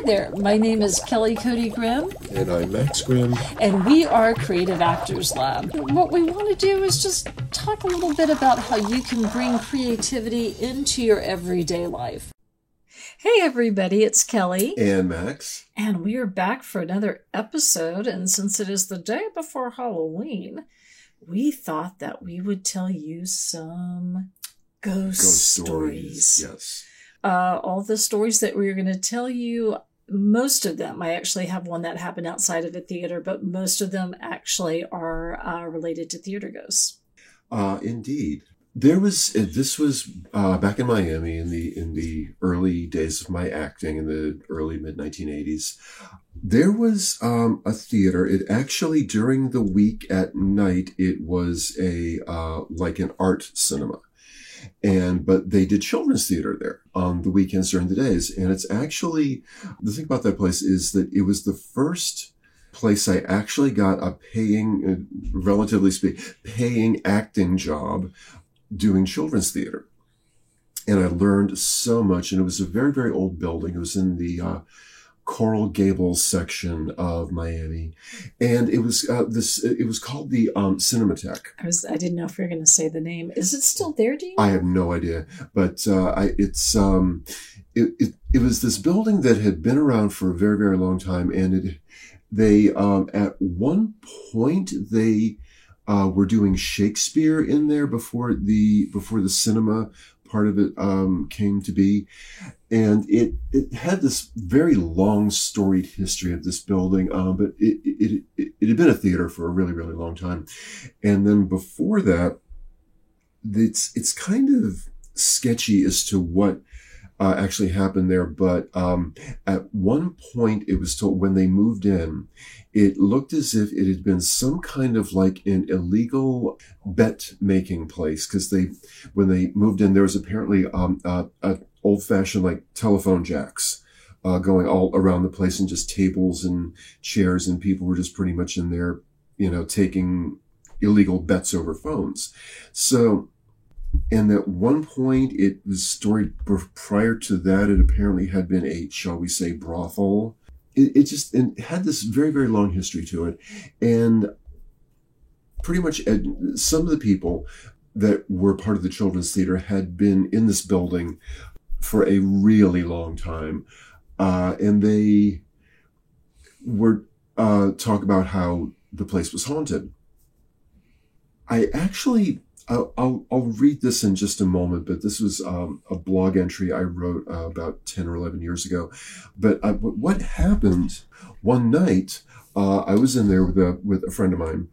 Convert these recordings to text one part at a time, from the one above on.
there, my name is Kelly Cody Grimm. And I'm Max Grimm. And we are Creative Actors Lab. What we want to do is just talk a little bit about how you can bring creativity into your everyday life. Hey everybody, it's Kelly. And Max. And we are back for another episode, and since it is the day before Halloween, we thought that we would tell you some ghost stories. Yes. All the stories that we're going to tell you, most of them, I actually have one that happened outside of a theater, but most of them actually are related to theater ghosts. Indeed. This was back in Miami in the early days of my acting in the early mid-1980s. There was a theater. It actually, during the week at night, it was like an art cinema. But they did children's theater there on the weekends during the days. And it's actually, the thing about that place is that it was the first place I actually got a paying, relatively speaking, paying acting job doing children's theater. And I learned so much. And it was a very, very old building. It was in the Coral Gables section of Miami, and it was it was called the Cinematheque. I didn't know if you were going to say the name. Is it still there? Do you know? I have no idea, but it was this building that had been around for a very, very long time, and they at one point they were doing Shakespeare in there before the cinema part of it came to be. And it had this very long storied history of this building, but it had been a theater for a really, really long time. And then before that, it's kind of sketchy as to what actually happened there. But at one point, it was told when they moved in, it looked as if it had been some kind of like an illegal bet making place, because when they moved in, there was apparently a old-fashioned like telephone jacks going all around the place, and just tables and chairs, and people were just pretty much in there, taking illegal bets over phones. So, and at one point, it was storied prior to that, it apparently had been a, shall we say, brothel. It had this very, very long history to it. And pretty much some of the people that were part of the children's theater had been in this building for a really long time. And they were talk about how the place was haunted. I actually, I'll read this in just a moment, but this was a blog entry I wrote about 10 or 11 years ago. But what happened one night, I was in there with a friend of mine,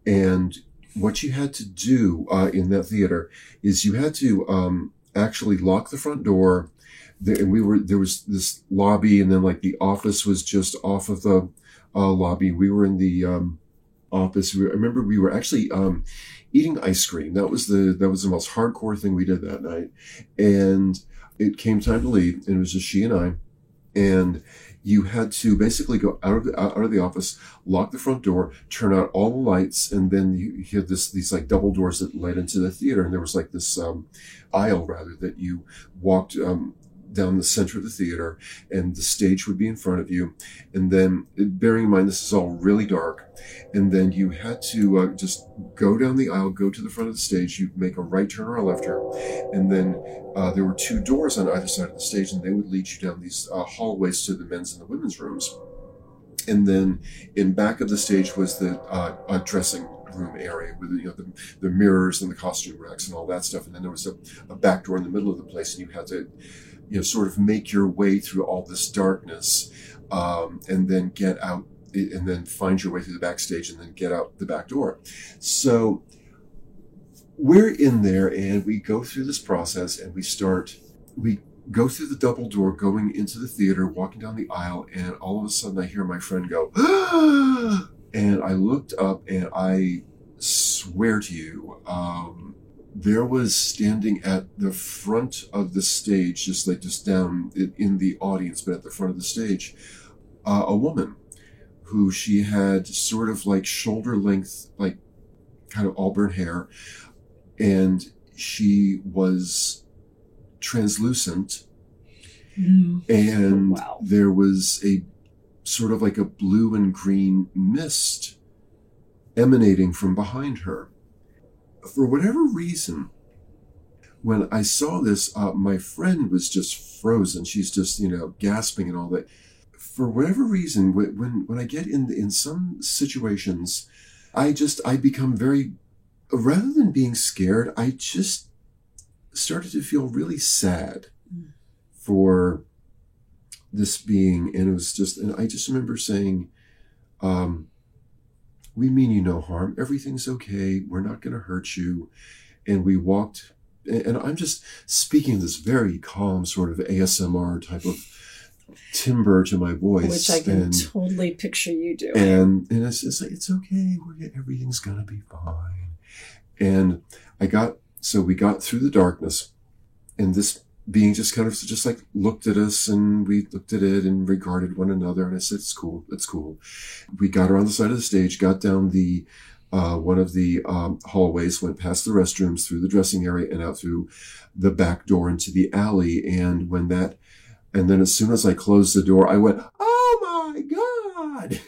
and what you had to do in that theater is you had to actually lock the front door. And there was this lobby, and then like the office was just off of the lobby. We were in the office. I remember we were actually eating ice cream. That was the most hardcore thing we did that night. And it came time to leave, and it was just she and I. And you had to basically go out of the office, lock the front door, turn out all the lights, and then you had these like double doors that led into the theater. And there was like this aisle rather that you walked down the center of the theater, and the stage would be in front of you. And then, bearing in mind this is all really dark, and then you had to just go down the aisle, go to the front of the stage, you'd make a right turn or a left turn, and then there were two doors on either side of the stage, and they would lead you down these hallways to the men's and the women's rooms. And then in back of the stage was the dressing room area with the mirrors and the costume racks and all that stuff. And then there was a back door in the middle of the place, and you had to sort of make your way through all this darkness, and then get out, and then find your way through the backstage, and then get out the back door. So we're in there, and we go through this process, and we go through the double door, going into the theater, walking down the aisle, and all of a sudden I hear my friend go, "Ah!" And I looked up, and I swear to you, there was standing at the front of the stage, just down in the audience, but at the front of the stage, a woman who she had sort of like shoulder length, like kind of auburn hair, and she was translucent, And Wow. there was a sort of like a blue and green mist emanating from behind her. For whatever reason, when I saw this, my friend was just frozen. She's just, gasping and all that. For whatever reason, when I get in some situations, I become very, rather than being scared, I just started to feel really sad for this being. And it was just, and I just remember saying, we mean you no harm. Everything's okay. We're not going to hurt you. And we walked, and I'm just speaking this very calm sort of ASMR type of timbre to my voice. Which I can totally picture you doing. And it's just like, it's okay. Everything's going to be fine. And we got through the darkness, and this being just kind of just like looked at us, and we looked at it and regarded one another. And I said, it's cool. We got around the side of the stage, got down the one of the hallways, went past the restrooms, through the dressing area, and out through the back door into the alley. And then as soon as I closed the door, I went, oh my God.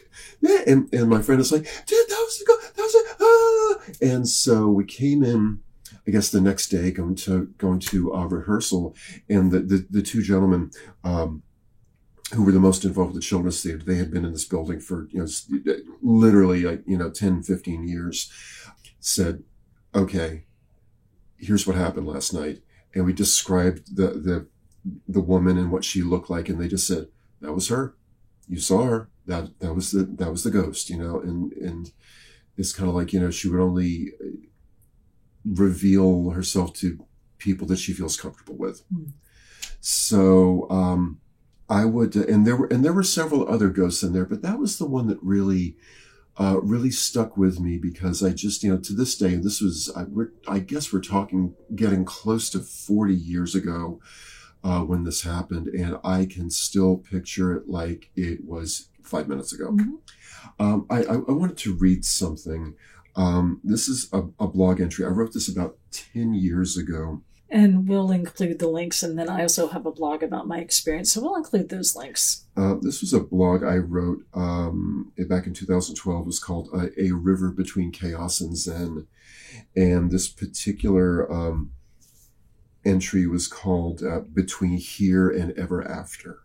And my friend was like, dude, that was it. And so we came in, I guess the next day, going to rehearsal, and the two gentlemen, who were the most involved with the Children's Theater, they had been in this building for, literally 10, 15 years, said, okay, here's what happened last night. And we described the woman and what she looked like. And they just said, that was her. You saw her. That was the ghost, and it's kind of like, she would only reveal herself to people that she feels comfortable with. So, I would, and there were several other ghosts in there, but that was the one that really stuck with me, because I just, to this day, this was, I guess we're talking getting close to 40 years ago, when this happened, and I can still picture it like it was 5 minutes ago. I wanted to read something. This is a blog entry. I wrote this about 10 years ago. And we'll include the links, and then I also have a blog about my experience, so we'll include those links. This was a blog I wrote back in 2012. It was called A River Between Chaos and Zen. And this particular entry was called Between Here and Ever After.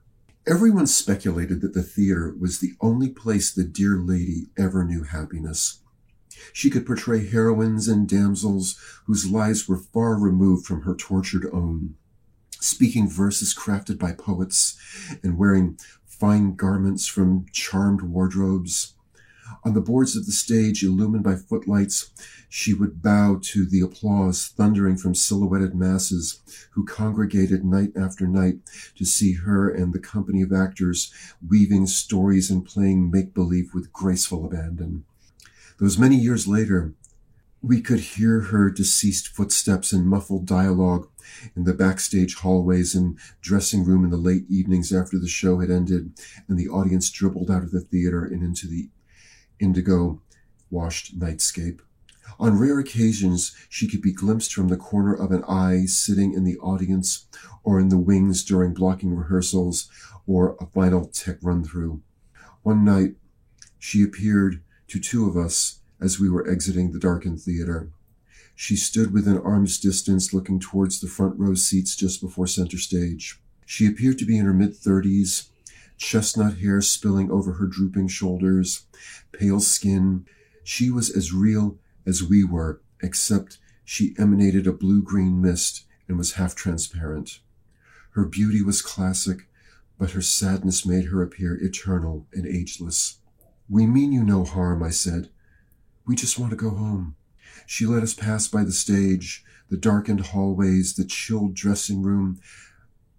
Everyone speculated that the theater was the only place the dear lady ever knew happiness. She could portray heroines and damsels whose lives were far removed from her tortured own, speaking verses crafted by poets and wearing fine garments from charmed wardrobes. On the boards of the stage, illumined by footlights, she would bow to the applause thundering from silhouetted masses who congregated night after night to see her and the company of actors weaving stories and playing make-believe with graceful abandon. Those many years later, we could hear her deceased footsteps and muffled dialogue in the backstage hallways and dressing room in the late evenings after the show had ended and the audience dribbled out of the theater and into the indigo-washed nightscape. On rare occasions, she could be glimpsed from the corner of an eye sitting in the audience or in the wings during blocking rehearsals or a final tech run-through. One night, she appeared to two of us as we were exiting the darkened theater. She stood within arm's distance looking towards the front row seats just before center stage. She appeared to be in her mid-30s, chestnut hair spilling over her drooping shoulders, pale skin. She was as real as we were, except she emanated a blue-green mist and was half transparent. Her beauty was classic, but her sadness made her appear eternal and ageless. We mean you no harm, I said. We just want to go home. She let us pass by the stage, the darkened hallways, the chilled dressing room,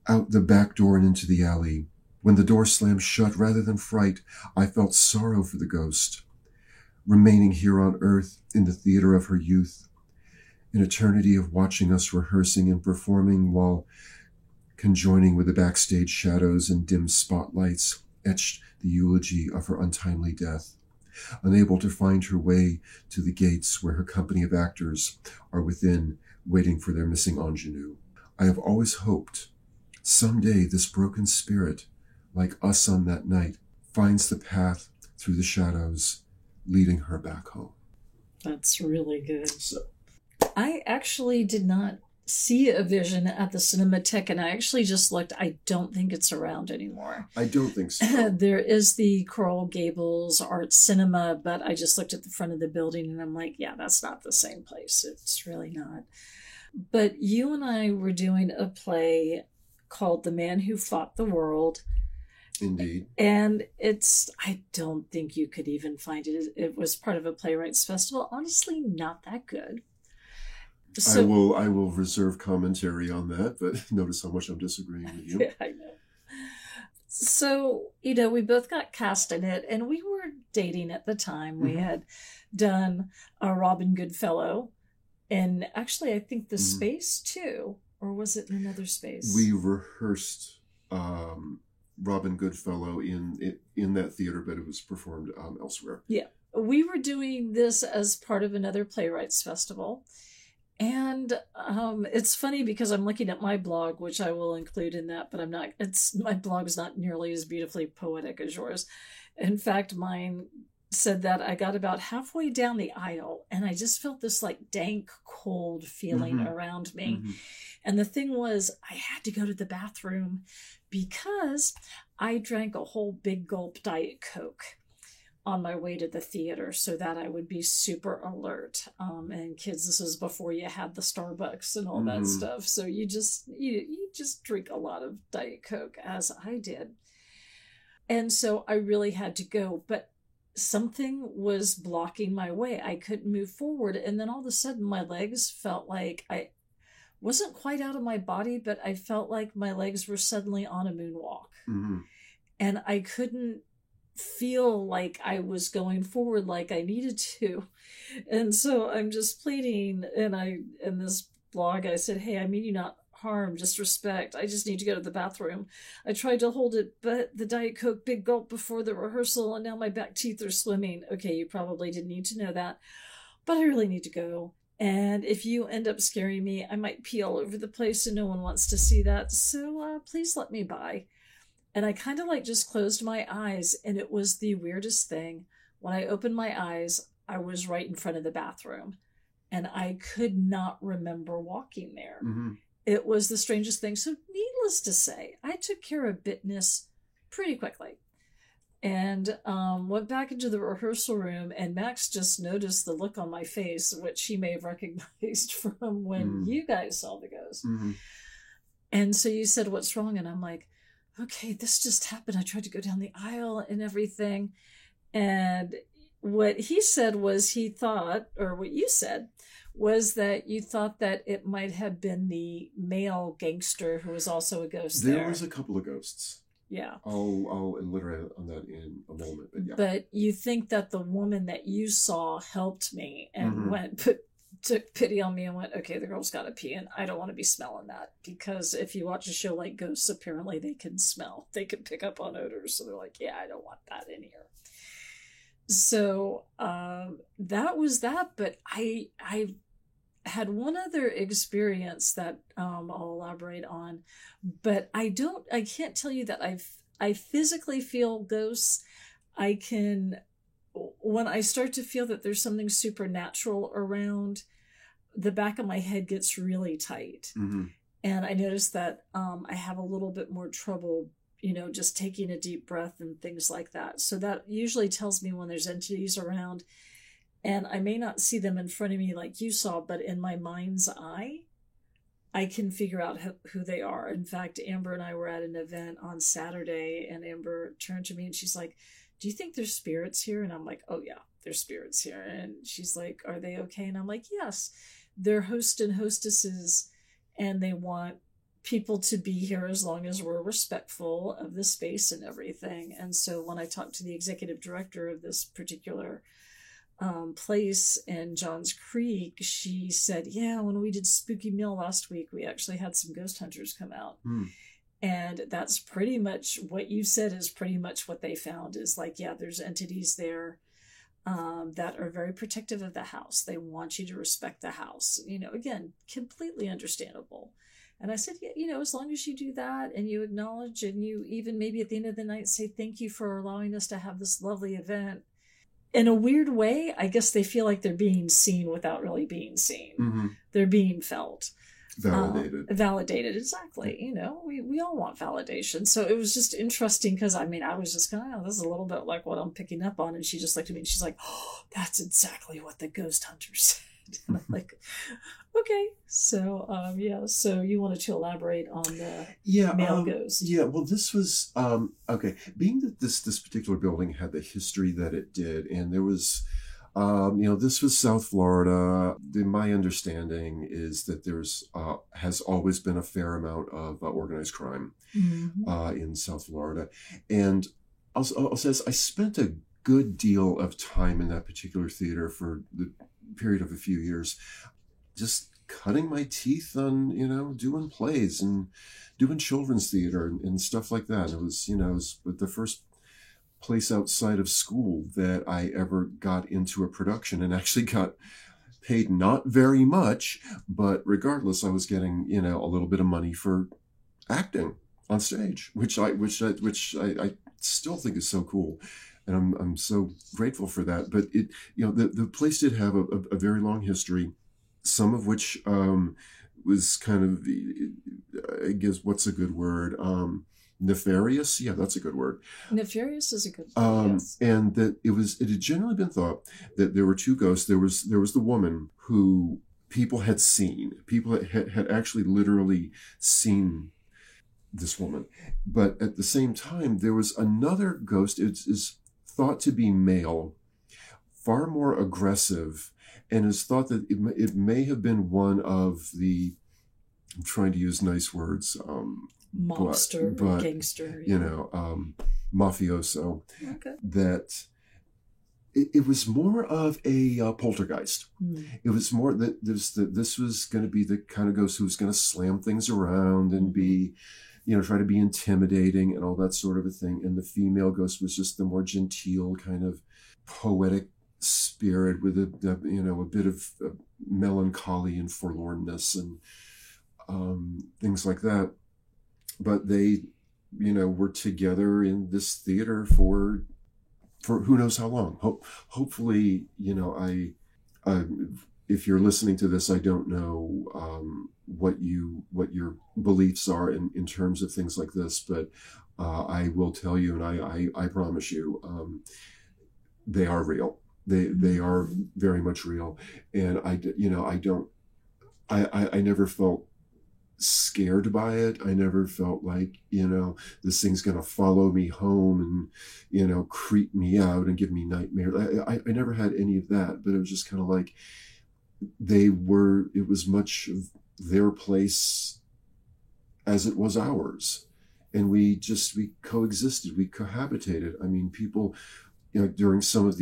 out the back door and into the alley. When the door slammed shut, rather than fright, I felt sorrow for the ghost, remaining here on earth in the theater of her youth, an eternity of watching us rehearsing and performing while conjoining with the backstage shadows and dim spotlights etched the eulogy of her untimely death, unable to find her way to the gates where her company of actors are within, waiting for their missing ingenue. I have always hoped Someday this broken spirit, like us on that night, finds the path through the shadows, leading her back home. That's really good. So, I actually did not see a vision at the Cinematheque, and I actually just looked. I don't think it's around anymore. I don't think so. There is the Coral Gables Art Cinema, but I just looked at the front of the building and I'm like, yeah, that's not the same place. It's really not. But you and I were doing a play called The Man Who Fought the World. Indeed. And I don't think you could even find it. It was part of a playwrights festival. Honestly, not that good. So, I will reserve commentary on that, but notice how much I'm disagreeing with you. Yeah, I know. So, we both got cast in it, and we were dating at the time. We had done a Robin Goodfellow, and actually, I think the space too, or was it in another space? We rehearsed Robin Goodfellow in that theater, but it was performed elsewhere. Yeah, we were doing this as part of another playwrights festival. And it's funny because I'm looking at my blog, which I will include in that, but my blog is not nearly as beautifully poetic as yours. In fact, mine said that I got about halfway down the aisle and I just felt this like dank, cold feeling around me. And the thing was, I had to go to the bathroom because I drank a whole big gulp Diet Coke on my way to the theater so that I would be super alert. And kids, this is before you had the Starbucks and all that stuff. So you just drink a lot of Diet Coke, as I did. And so I really had to go, but something was blocking my way. I couldn't move forward. And then all of a sudden my legs felt like I wasn't quite out of my body, but I felt like my legs were suddenly on a moonwalk. And I couldn't feel like I was going forward like I needed to. And so I'm just pleading, and in this blog I said, hey, I mean you not harm, just respect. I just need to go to the bathroom. I tried to hold it, but the Diet Coke big gulp before the rehearsal, and now my back teeth are swimming. Okay, you probably didn't need to know that, but I really need to go. And if you end up scaring me, I might pee all over the place and no one wants to see that. So please let me by. And I kind of like just closed my eyes, and it was the weirdest thing. When I opened my eyes, I was right in front of the bathroom, and I could not remember walking there. It was the strangest thing. So needless to say, I took care of business pretty quickly and went back into the rehearsal room, and Max just noticed the look on my face, which he may have recognized from when you guys saw the ghost. And so you said, what's wrong? And I'm like, okay, this just happened. I tried to go down the aisle and everything. And what he said was he thought, or what you said, was that you thought that it might have been the male gangster who was also a ghost there. There was a couple of ghosts. Yeah. I'll elaborate on that in a moment. But, yeah. But you think that the woman that you saw helped me and took pity on me and went, okay, the girl's got to pee, and I don't want to be smelling that, because if you watch a show like Ghosts, apparently they can smell. They can pick up on odors. So they're like, yeah, I don't want that in here. So that was that. But I had one other experience that I'll elaborate on, but I can't tell you that I physically feel ghosts. I can, when I start to feel that there's something supernatural around, the back of my head gets really tight. And I notice that I have a little bit more trouble, just taking a deep breath and things like that. So that usually tells me when there's entities around, and I may not see them in front of me like you saw, but in my mind's eye, I can figure out who they are. In fact, Amber and I were at an event on Saturday, and Amber turned to me and she's like, do you think there's spirits here? And I'm like, oh yeah, there's spirits here. And she's like, are they okay? And I'm like, yes, they're hosts and hostesses, and they want people to be here as long as we're respectful of the space and everything. And so when I talked to the executive director of this particular place in Johns Creek, she said, yeah, when we did Spooky Mill last week, we actually had some ghost hunters come out. And that's pretty much what you said is pretty much what they found, is like, yeah, there's entities there that are very protective of the house. They want you to respect the house. Again, completely understandable. And I said, yeah, as long as you do that and you acknowledge and you even maybe at the end of the night say, thank you for allowing us to have this lovely event. In a weird way, I guess they feel like they're being seen without really being seen. Mm-hmm. They're being felt. Validated. Exactly. We all want validation. So it was just interesting because, I was just going, this is a little bit like what I'm picking up on. And she just looked at me and she's like, oh, that's exactly what the ghost hunter said. And I'm like, okay. So, so you wanted to elaborate on the male ghost. Yeah, well, this was, okay. Being that this particular building had the history that it did, and there was, this was South Florida. My understanding is that there's has always been a fair amount of organized crime in South Florida. And I'll say I spent a good deal of time in that particular theater for the period of a few years, just cutting my teeth on, doing plays and doing children's theater and stuff like that. It was the first place outside of school that I ever got into a production and actually got paid not very much, but regardless, I was getting, a little bit of money for acting on stage, which I still think is so cool. And I'm so grateful for that. But it, the place did have a very long history, some of which was kind of, I guess, what's a good word? Nefarious? Yeah, that's a good word. Nefarious is a good word, yes. And that it had generally been thought that there were two ghosts. There was the woman who people had seen. People had actually literally seen this woman. But at the same time, there was another ghost. It is thought to be male, far more aggressive, and is thought that it may have been one of the, I'm trying to use nice words, mobster, but gangster, mafioso. Okay. That it was more of a poltergeist. It was more that this was going to be the kind of ghost who was going to slam things around and be, try to be intimidating and all that sort of a thing. And the female ghost was just the more genteel kind of poetic spirit with a bit of melancholy and forlornness and things like that. But they, were together in this theater for who knows how long. Hopefully, if you're listening to this, I don't know what your beliefs are in terms of things like this, but I will tell you, and I promise you, they are real. They are very much real, and I never felt scared by it. I never felt like, this thing's going to follow me home and, creep me out and give me nightmares. I never had any of that, but it was just kind of like it was much of their place as it was ours. And we coexisted, we cohabitated. I mean, people, during some of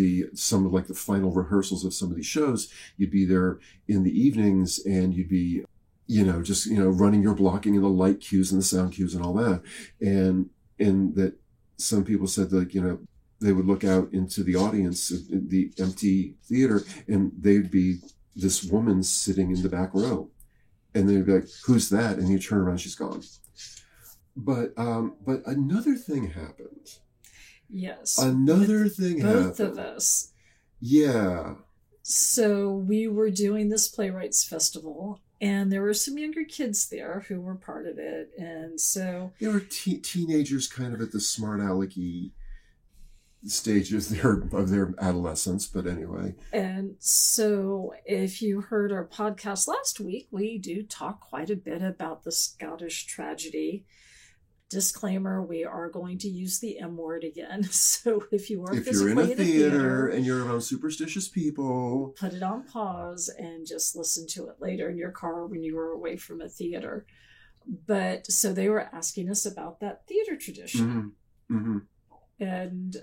like the final rehearsals of some of these shows, you'd be there in the evenings and you'd be, running your blocking and the light cues and the sound cues and all that. And that some people said that, they would look out into the audience, the empty theater, and they'd be this woman sitting in the back row. And they'd be like, who's that? And you turn around, she's gone. But another thing happened. Yes. Another thing happened. Both of us. Yeah. So we were doing this Playwrights Festival, and there were some younger kids there who were part of it. And so they were teenagers kind of at the smart alecky stage of their adolescence, but anyway. And so if you heard our podcast last week, we do talk quite a bit about the Scottish tragedy. Disclaimer, we are going to use the M word again. So if you're in a theater and you're around superstitious people, put it on pause and just listen to it later in your car when you were away from a theater. But so they were asking us about that theater tradition. Mm-hmm. And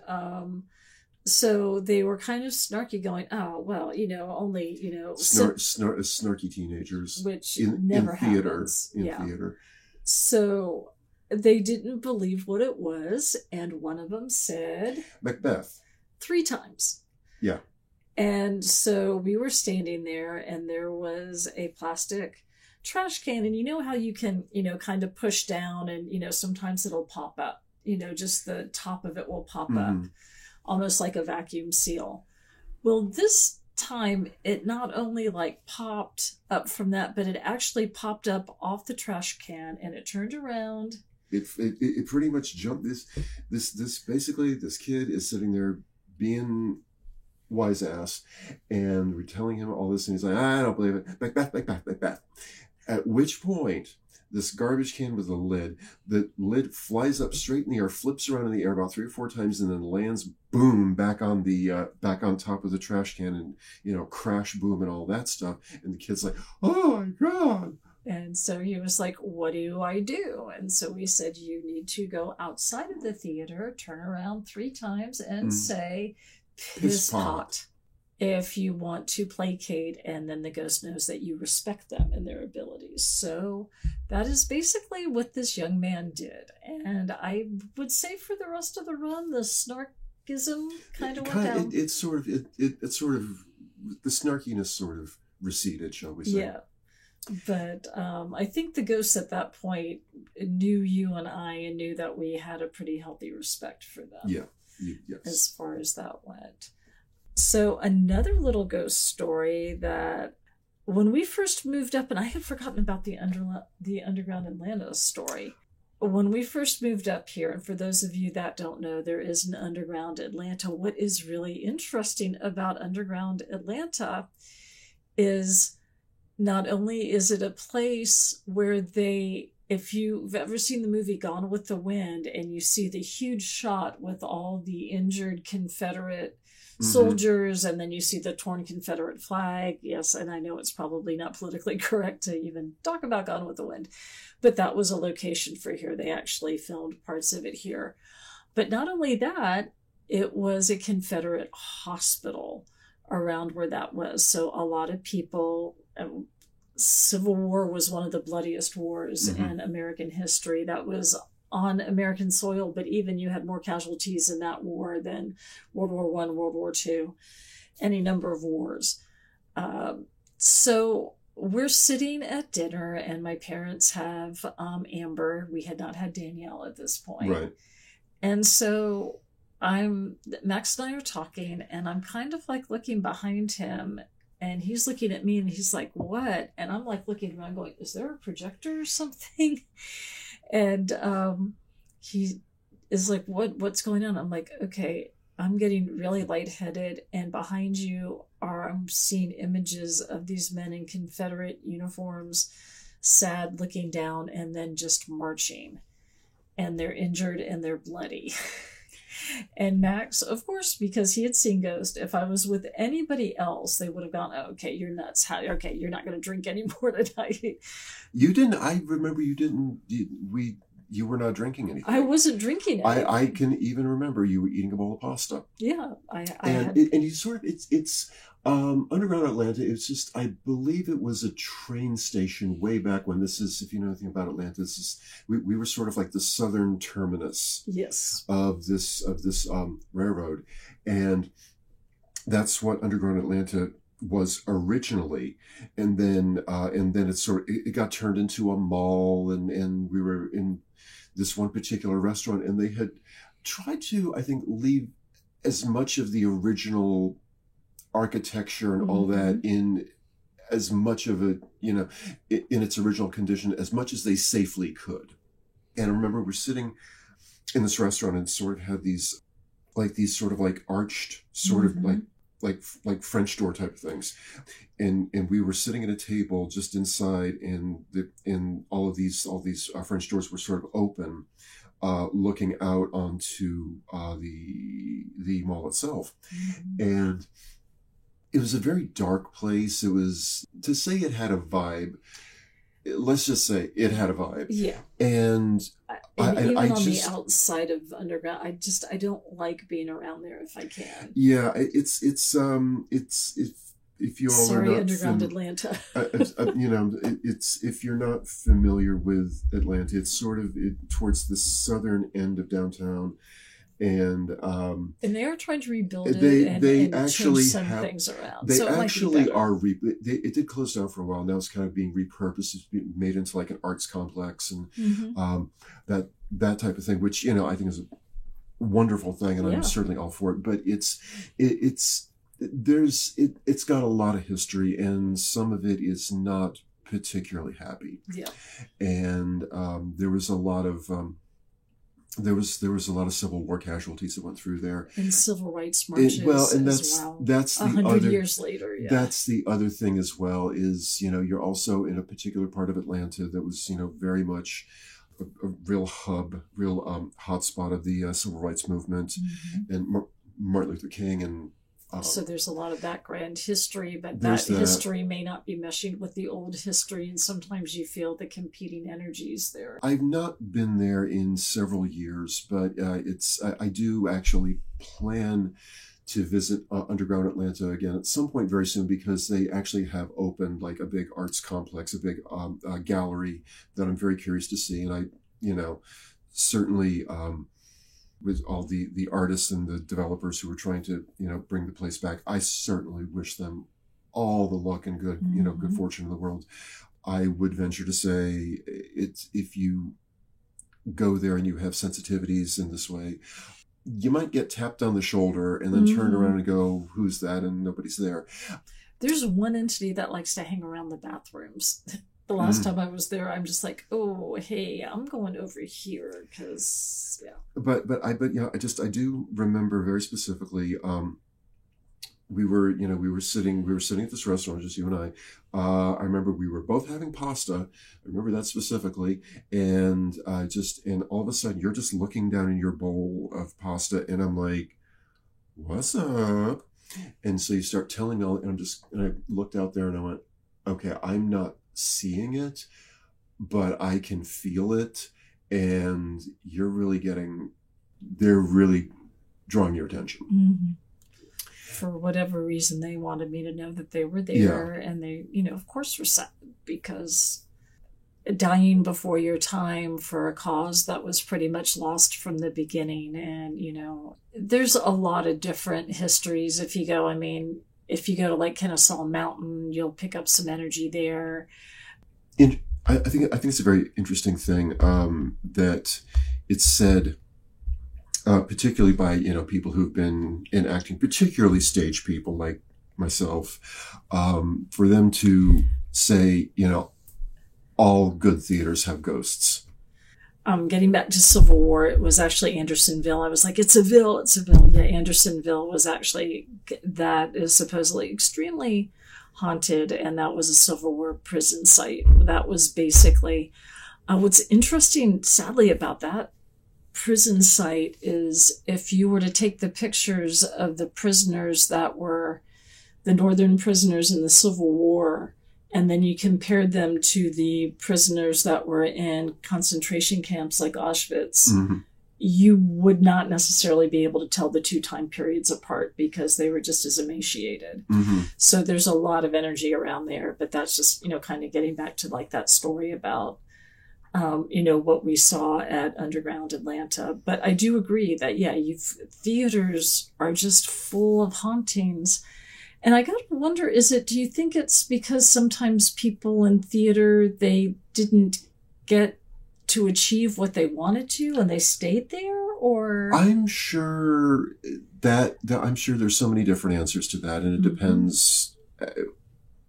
so they were kind of snarky going, oh, well, only, snarky teenagers, which never happens. In theater. So they didn't believe what it was. And one of them said Macbeth 3 times. Yeah. And so we were standing there and there was a plastic trash can, and you know how you can, kind of push down and, sometimes it'll pop up, just the top of it will pop up, almost like a vacuum seal. Well, this time it not only like popped up from that, but it actually popped up off the trash can and it turned around. It pretty much jumped. This basically, this kid is sitting there being wise ass, and we're telling him all this, and he's like, I don't believe it. Back. At which point, this garbage can with the lid flies up straight in the air, flips around in the air about 3 or 4 times, and then lands, boom, back on top of the trash can, and crash, boom, and all that stuff. And the kid's like, oh my God. And so he was like, what do I do? And so we said, you need to go outside of the theater, turn around 3 times, and say, piss pot, if you want to placate, and then the ghost knows that you respect them and their abilities. So that is basically what this young man did. And I would say for the rest of the run, the snarkism kind of went down. It sort of, the snarkiness sort of receded, shall we say. Yeah. But I think the ghosts at that point knew you and I, and knew that we had a pretty healthy respect for them. Yeah. Yes. As far as that went. So another little ghost story that when we first moved up, and I had forgotten about the Underground Atlanta story. When we first moved up here, and for those of you that don't know, there is an Underground Atlanta. What is really interesting about Underground Atlanta is not only is it a place where if you've ever seen the movie Gone with the Wind, and you see the huge shot with all the injured Confederate soldiers, and then you see the torn Confederate flag. Yes, and I know it's probably not politically correct to even talk about Gone with the Wind, but that was a location for here. They actually filmed parts of it here. But not only that, it was a Confederate hospital around where that was. So a lot of people... Civil War was one of the bloodiest wars in American history. That was on American soil, but even you had more casualties in that war than World War I, World War II, any number of wars. So we're sitting at dinner, and my parents have Amber. We had not had Danielle at this point. Right. And so Max and I are talking, and I'm kind of like looking behind him, and he's looking at me, and he's like, what? And I'm like looking around going, is there a projector or something? And he is like, what's going on? I'm like, okay, I'm getting really lightheaded. And behind you I'm seeing images of these men in Confederate uniforms, sad, looking down, and then just marching. And they're injured and they're bloody. And Max, of course, because he had seen Ghost, if I was with anybody else, they would have gone, oh, okay, you're nuts. Okay, you're not going to drink anymore tonight. You didn't. I remember you didn't. You were not drinking anything. I wasn't drinking anything. I can even remember you were eating a bowl of pasta. Yeah, and you sort of it's Underground Atlanta. It's just, I believe it was a train station way back when. This is, if you know anything about Atlanta, this is we were sort of like the southern terminus. Yes. Of this railroad, and that's what Underground Atlanta was originally, and then it got turned into a mall, and we were in this one particular restaurant, and they had tried to, I think, leave as much of the original architecture and all that in as much of it, in its original condition, as much as they safely could. And I remember we're sitting in this restaurant and sort of had these sort of like arched, sort of like French door type of things. And we were sitting at a table just inside, and all of these French doors were sort of open, looking out onto the mall itself. And it was a very dark place. It was, to say it had a vibe, let's just say it had a vibe. Yeah. And even on the outside of Underground, I don't like being around there if I can. Yeah, it's if you all Sorry, are not Underground Atlanta. It's, if you're not familiar with Atlanta, it's sort of towards the southern end of downtown, And they are trying to rebuild they it they and actually change some have things around. they So it might be actually better. are it did close down for a while. Now it's kind of being repurposed. It's being made into like an arts complex and that type of thing, which I think is a wonderful thing, and I'm certainly all for it. But it's got a lot of history, and some of it is not particularly happy. Yeah. And there was a lot of there was a lot of Civil War casualties that went through there, and civil rights marches. That's 100 years later. Yeah. That's the other thing as well. Is you're also in a particular part of Atlanta that was very much a real hub, real hotspot of the civil rights movement, and Martin Luther King and. So there's a lot of that grand history, but that history may not be meshing with the old history, and sometimes you feel the competing energies there. I've not been there in several years, but I do actually plan to visit Underground Atlanta again at some point very soon, because they actually have opened like a big arts complex, a big gallery that I'm very curious to see, and I certainly. With all the artists and the developers who are trying to, bring the place back, I certainly wish them all the luck and good, good fortune in the world. I would venture to say if you go there and you have sensitivities in this way, you might get tapped on the shoulder and then turn around and go, "Who's that?" And nobody's there. There's one entity that likes to hang around the bathrooms. The last time I was there, I'm just like, oh, hey, I'm going over here because, yeah. But I do remember very specifically. We were sitting at this restaurant, just you and I. I remember we were both having pasta. I remember that specifically, and all of a sudden you're just looking down in your bowl of pasta, and I'm like, "What's up?" And so you start telling me all, and I looked out there and I went, "Okay, I'm not seeing it, but I can feel it, and they're really drawing your attention." For whatever reason, they wanted me to know that they were there, and they, of course, were sad, because dying before your time for a cause that was pretty much lost from the beginning. And, there's a lot of different histories. If you go to like Kennesaw Mountain, you'll pick up some energy there. I think it's a very interesting thing that it's said, particularly by people who've been in acting, particularly stage people like myself, for them to say, all good theaters have ghosts. Getting back to Civil War, it was actually Andersonville. I was like, it's a ville. Yeah, Andersonville was actually, that is supposedly extremely haunted, and that was a Civil War prison site. That was basically, what's interesting, sadly, about that prison site is if you were to take the pictures of the prisoners that were the Northern prisoners in the Civil War, and then you compared them to the prisoners that were in concentration camps like Auschwitz, you would not necessarily be able to tell the two time periods apart, because they were just as emaciated. So there's a lot of energy around there, but that's just, kind of getting back to like that story about, what we saw at Underground Atlanta. But I do agree that, theaters are just full of hauntings. And I gotta wonder, do you think it's because sometimes people in theater, they didn't get to achieve what they wanted to and they stayed there? Or I'm sure there's so many different answers to that, and it depends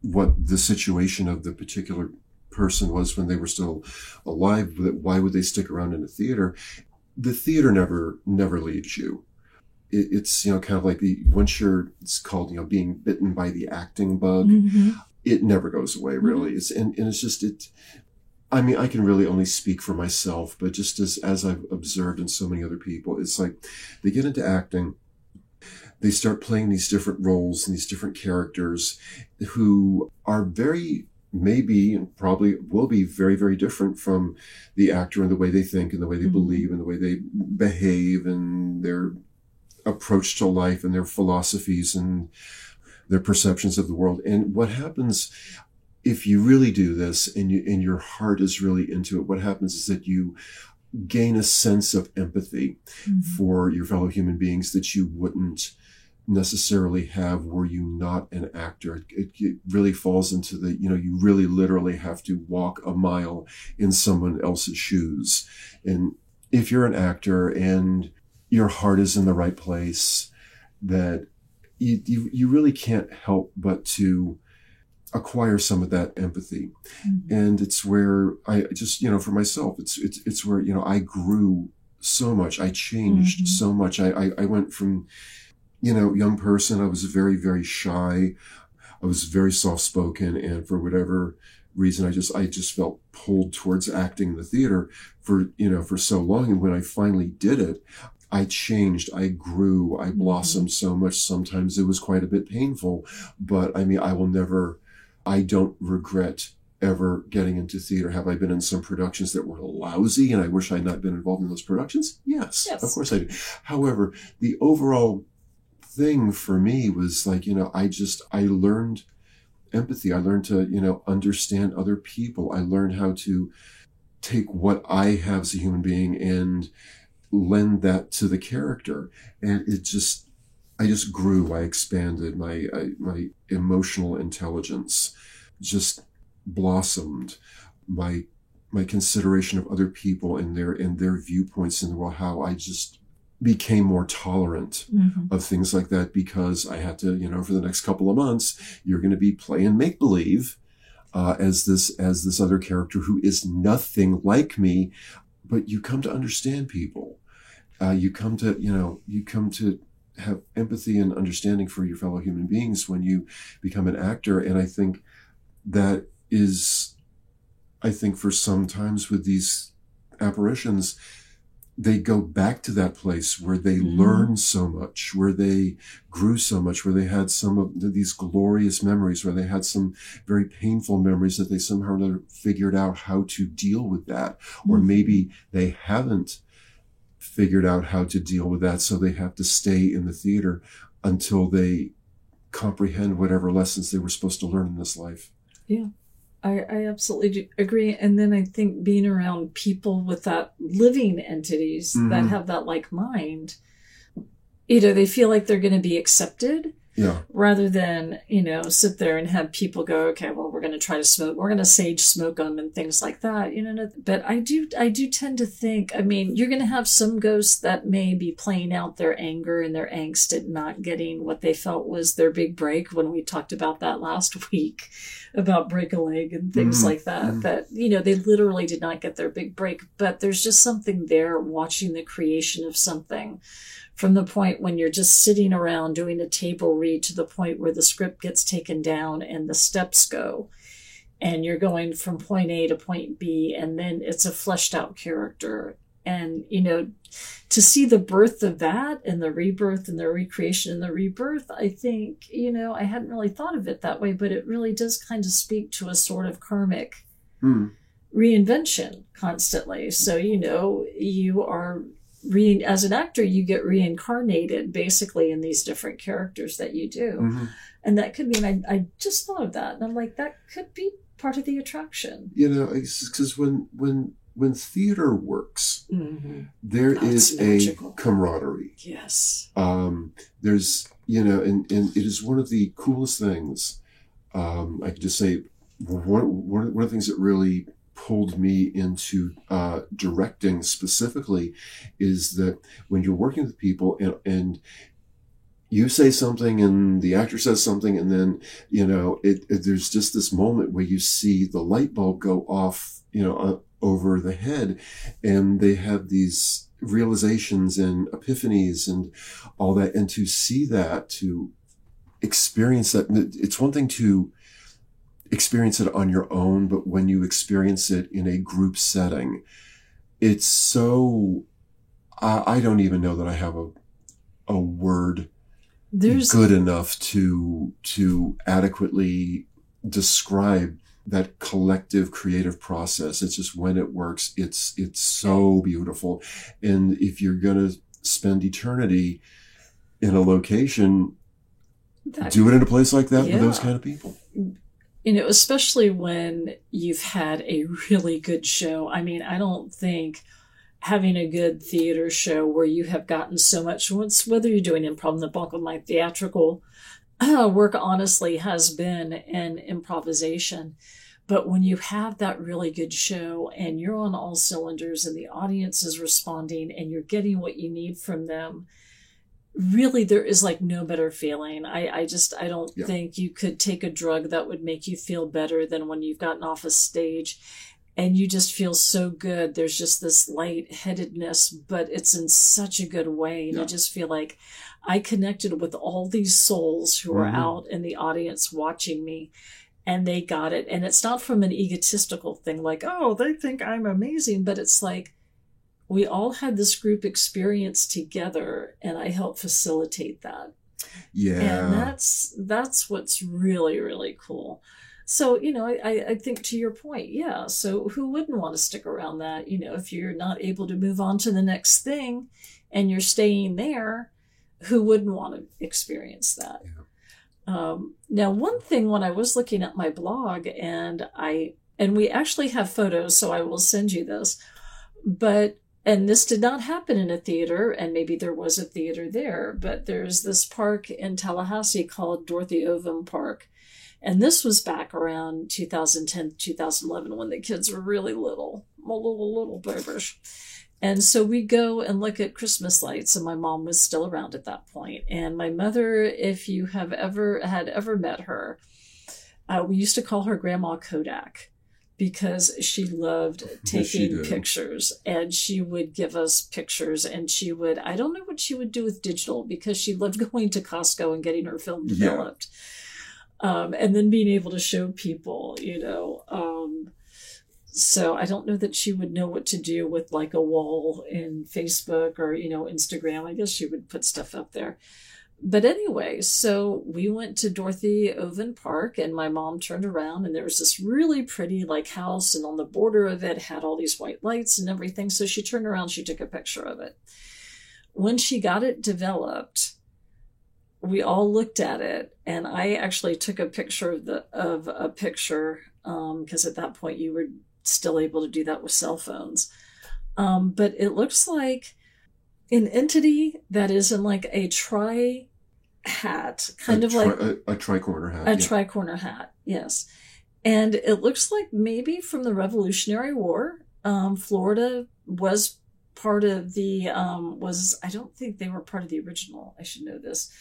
what the situation of the particular person was when they were still alive. Why would they stick around in a theater? The theater never leaves you. It's kind of like it's called being bitten by the acting bug. It never goes away, really. It's just I mean, I can really only speak for myself, but just as I've observed in so many other people, it's like they get into acting, they start playing these different roles and these different characters who are maybe and probably will be very, very different from the actor in the way they think and the way they believe and the way they behave and their approach to life and their philosophies and their perceptions of the world. And what happens if you really do this and your heart is really into it, what happens is that you gain a sense of empathy for your fellow human beings that you wouldn't necessarily have were you not an actor. It really falls into the, you really literally have to walk a mile in someone else's shoes. And if you're an actor and your heart is in the right place, that you really can't help but to acquire some of that empathy. And it's where I just, for myself, it's where, I grew so much. I changed so much. I went from, young person. I was very, very shy. I was very soft-spoken. And for whatever reason, I just felt pulled towards acting in the theater for so long. And when I finally did it, I changed, I grew, I blossomed so much. Sometimes it was quite a bit painful, but I don't regret ever getting into theater. Have I been in some productions that were lousy and I wish I had not been involved in those productions? Yes, of course I do. However, the overall thing for me was like, I learned empathy. I learned to, understand other people. I learned how to take what I have as a human being and lend that to the character. And I just grew. I expanded. My emotional intelligence just blossomed. My consideration of other people and their viewpoints in the world, how I just became more tolerant of things like that, because I had to, for the next couple of months, you're going to be playing make-believe as this other character who is nothing like me, but you come to understand people. You come to have empathy and understanding for your fellow human beings when you become an actor. And I think that is, for sometimes with these apparitions, they go back to that place where they learn so much, where they grew so much, where they had some of these glorious memories, where they had some very painful memories that they somehow or another figured out how to deal with that. Or maybe they haven't figured out how to deal with that, so they have to stay in the theater until they comprehend whatever lessons they were supposed to learn in this life. Yeah. I absolutely agree. And then I think being around people with that living entities that have that like mind, they feel like they're going to be accepted rather than, sit there and have people go, okay, well, we're going to try to smoke. We're going to sage smoke them and things like that, But I do tend to think, you're going to have some ghosts that may be playing out their anger and their angst at not getting what they felt was their big break, when we talked about that last week about break a leg and things like that, that, they literally did not get their big break. But there's just something there watching the creation of something, from the point when you're just sitting around doing a table read to the point where the script gets taken down and the steps go, and you're going from point A to point B, and then it's a fleshed out character. And, to see the birth of that and the rebirth and the recreation and the rebirth, I think, I hadn't really thought of it that way, but it really does kind of speak to a sort of karmic reinvention constantly. So, you are as an actor, you get reincarnated basically in these different characters that you do. And that could mean, I just thought of that. And I'm like, that could be part of the attraction. Because when theater works, there is magical. A camaraderie. Yes. There's, and it is one of the coolest things. I could just say one of the things that really pulled me into directing specifically is that when you're working with people and you say something and the actor says something, and then, there's just this moment where you see the light bulb go off, over the head, and they have these realizations and epiphanies and all that. And to see that, to experience that, it's one thing to experience it on your own, but when you experience it in a group setting, it's so, I don't even know that I have a word good enough to adequately describe that collective creative process. It's just, when it works, it's so beautiful. And if you're going to spend eternity in a location, do it in a place like that with those kind of people. Especially when you've had a really good show. I don't think having a good theater show where you have gotten so much, whether you're doing improv, the bulk of my theatrical work honestly has been in improvisation. But when you have that really good show and you're on all cylinders and the audience is responding and you're getting what you need from them, really there is like no better feeling. I don't think you could take a drug that would make you feel better than when you've gotten off a stage and you just feel so good. There's just this lightheadedness, but it's in such a good way. And I just feel like I connected with all these souls who are out in the audience watching me, and they got it. And it's not from an egotistical thing like, oh, they think I'm amazing, but it's like we all had this group experience together, and I helped facilitate that. Yeah. And that's what's really, really cool. So, I think to your point, yeah. So who wouldn't want to stick around that? If you're not able to move on to the next thing and you're staying there, who wouldn't want to experience that? Yeah. Now, one thing when I was looking at my blog, and we actually have photos, so I will send you this, and this did not happen in a theater, and maybe there was a theater there, but there's this park in Tallahassee called Dorothy Ovum Park. And this was back around 2010, 2011, when the kids were really little babies. And so we go and look at Christmas lights, and my mom was still around at that point. And my mother, if you have ever met her, we used to call her Grandma Kodak, because she loved taking pictures, and she would give us pictures, and I don't know what she would do with digital, because she loved going to Costco and getting her film developed. And then being able to show people, so I don't know that she would know what to do with like a wall in Facebook or, Instagram. I guess she would put stuff up there. But anyway, so we went to Dorothy Ovum Park, and my mom turned around, and there was this really pretty like house, and on the border of it had all these white lights and everything. So she turned around, she took a picture of it. When she got it developed, we all looked at it, and I actually took a picture of a picture, because at that point you were still able to do that with cell phones. But it looks like an entity that is in like a hat, kind of like a tri-corner hat. A tri-corner hat, yes. And it looks like maybe from the Revolutionary War. Florida was part of the, I don't think they were part of the original. I should know this.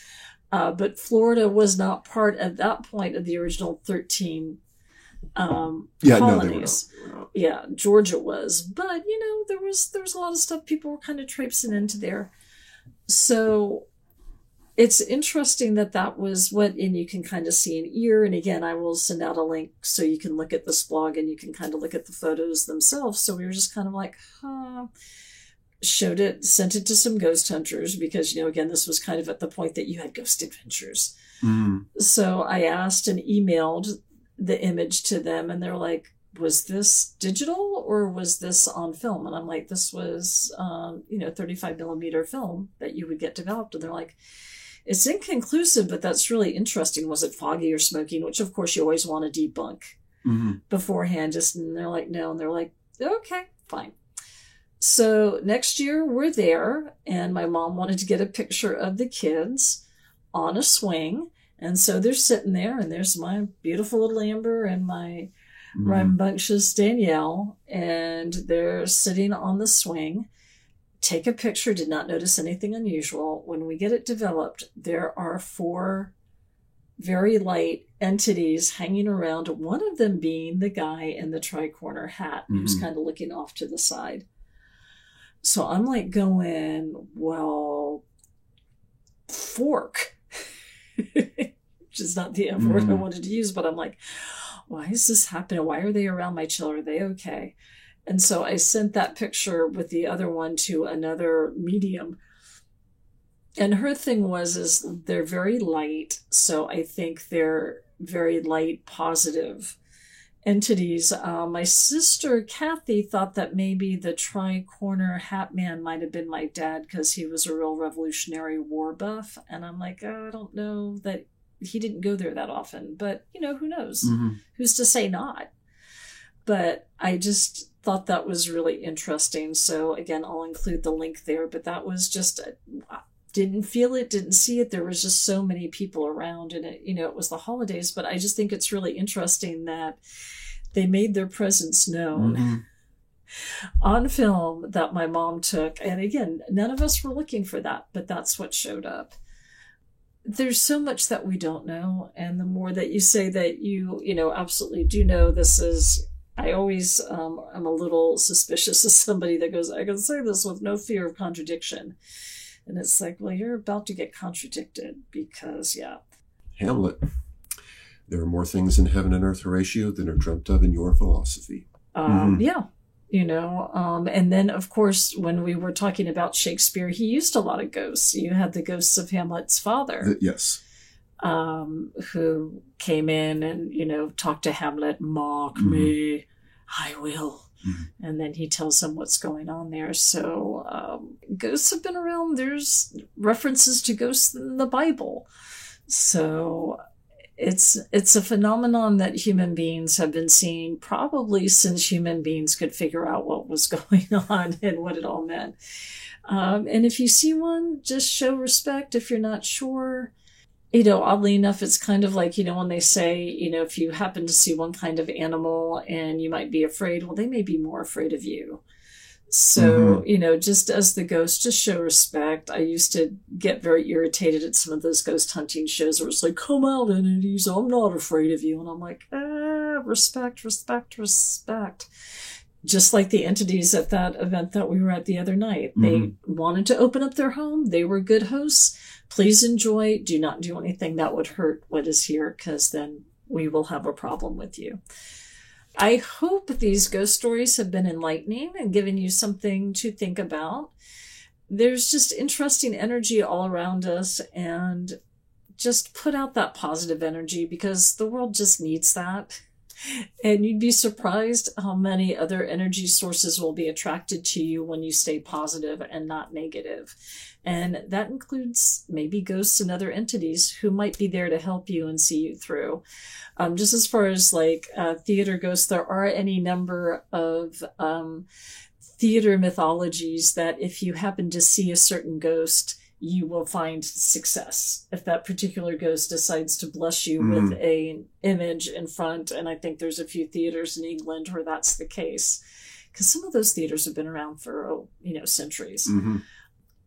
But Florida was not part at that point of the original 13 colonies. No, they were not. Yeah, Georgia was. But, there was a lot of stuff people were kind of traipsing into there. So it's interesting that was and you can kind of see an ear. And again, I will send out a link so you can look at this blog and you can kind of look at the photos themselves. So we were just kind of like, showed it, sent it to some ghost hunters because, again, this was kind of at the point that you had ghost adventures. So I asked and emailed the image to them, and they're like, was this digital or was this on film? And I'm like, this was, 35 millimeter film that you would get developed. And they're like, it's inconclusive, but that's really interesting. Was it foggy or smoking? Which of course you always want to debunk beforehand. And they're like, no. And they're like, okay, fine. So next year we're there, and my mom wanted to get a picture of the kids on a swing. And so they're sitting there, and there's my beautiful little Amber and my rambunctious Danielle, and they're sitting on the swing. Take a picture, did not notice anything unusual. When we get it developed, there are 4 very light entities hanging around, one of them being the guy in the tri-corner hat who's kind of looking off to the side. So I'm like going, well, fork, which is not the F word I wanted to use, but I'm like, why is this happening? Why are they around my children? Are they okay? And so I sent that picture with the other one to another medium. And her thing is they're very light. So I think they're very light, positive entities. My sister Kathy thought that maybe the tri-corner hat man might have been my dad because he was a real Revolutionary War buff. And I'm like, I don't know that he didn't go there that often, but who knows? Who's to say not? But I just thought that was really interesting. So again, I'll include the link there, but that was just, didn't feel it, didn't see it. There was just so many people around, and it was the holidays, but I just think it's really interesting that they made their presence known on film that my mom took. And again, none of us were looking for that, but that's what showed up. There's so much that we don't know. And the more that you say that you absolutely do know, I always am a little suspicious of somebody that goes, I can say this with no fear of contradiction. And it's like, well, you're about to get contradicted because, Hamlet. There are more things in heaven and earth, Horatio, than are dreamt of in your philosophy. Yeah. And then, of course, when we were talking about Shakespeare, he used a lot of ghosts. You had the ghosts of Hamlet's father. Yes. Who came in and, talked to Hamlet, mock me, I will. And then he tells him what's going on there. So ghosts have been around. There's references to ghosts in the Bible. So it's a phenomenon that human beings have been seeing probably since human beings could figure out what was going on and what it all meant. And if you see one, just show respect. If you're not sure, oddly enough, it's kind of like, when they say, if you happen to see one kind of animal and you might be afraid, well, they may be more afraid of you. So, just as the ghost, just show respect. I used to get very irritated at some of those ghost hunting shows where it's like, come out, entities, I'm not afraid of you. And I'm like, respect, respect, respect. Just like the entities at that event that we were at the other night. They wanted to open up their home. They were good hosts. Please enjoy. Do not do anything that would hurt what is here, because then we will have a problem with you. I hope these ghost stories have been enlightening and given you something to think about. There's just interesting energy all around us, and just put out that positive energy because the world just needs that. And you'd be surprised how many other energy sources will be attracted to you when you stay positive and not negative. And that includes maybe ghosts and other entities who might be there to help you and see you through. Just as far as theater ghosts, there are any number of theater mythologies that if you happen to see a certain ghost, you will find success if that particular ghost decides to bless you with an image in front. And I think there's a few theaters in England where that's the case, because some of those theaters have been around for, centuries.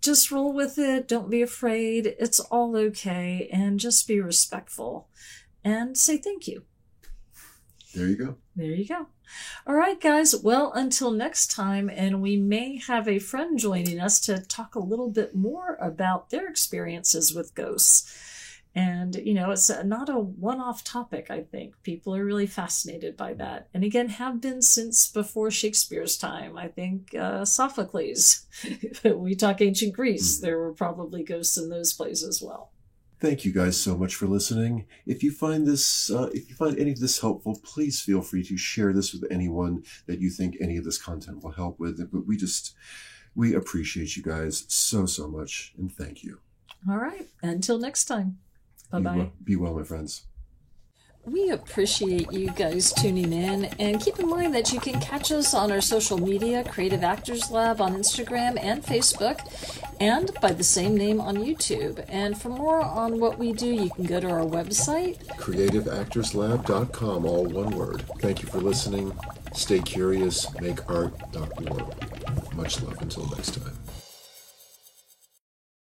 Just roll with it. Don't be afraid. It's all okay. And just be respectful and say thank you. There you go. There you go. All right, guys. Well, until next time, and we may have a friend joining us to talk a little bit more about their experiences with ghosts. And, it's not a one-off topic, I think. People are really fascinated by that. And again, have been since before Shakespeare's time. I think Sophocles, we talk ancient Greece, there were probably ghosts in those plays as well. Thank you guys so much for listening. If you find any of this helpful, please feel free to share this with anyone that you think any of this content will help with. But we appreciate you guys so much, and thank you. All right. Until next time. Bye-bye. Be well, my friends. We appreciate you guys tuning in, and keep in mind that you can catch us on our social media, Creative Actors Lab on Instagram and Facebook, and by the same name on YouTube. And for more on what we do, you can go to our website, creativeactorslab.com, all one word. Thank you for listening. Stay curious, make art, not war. Much love until next time.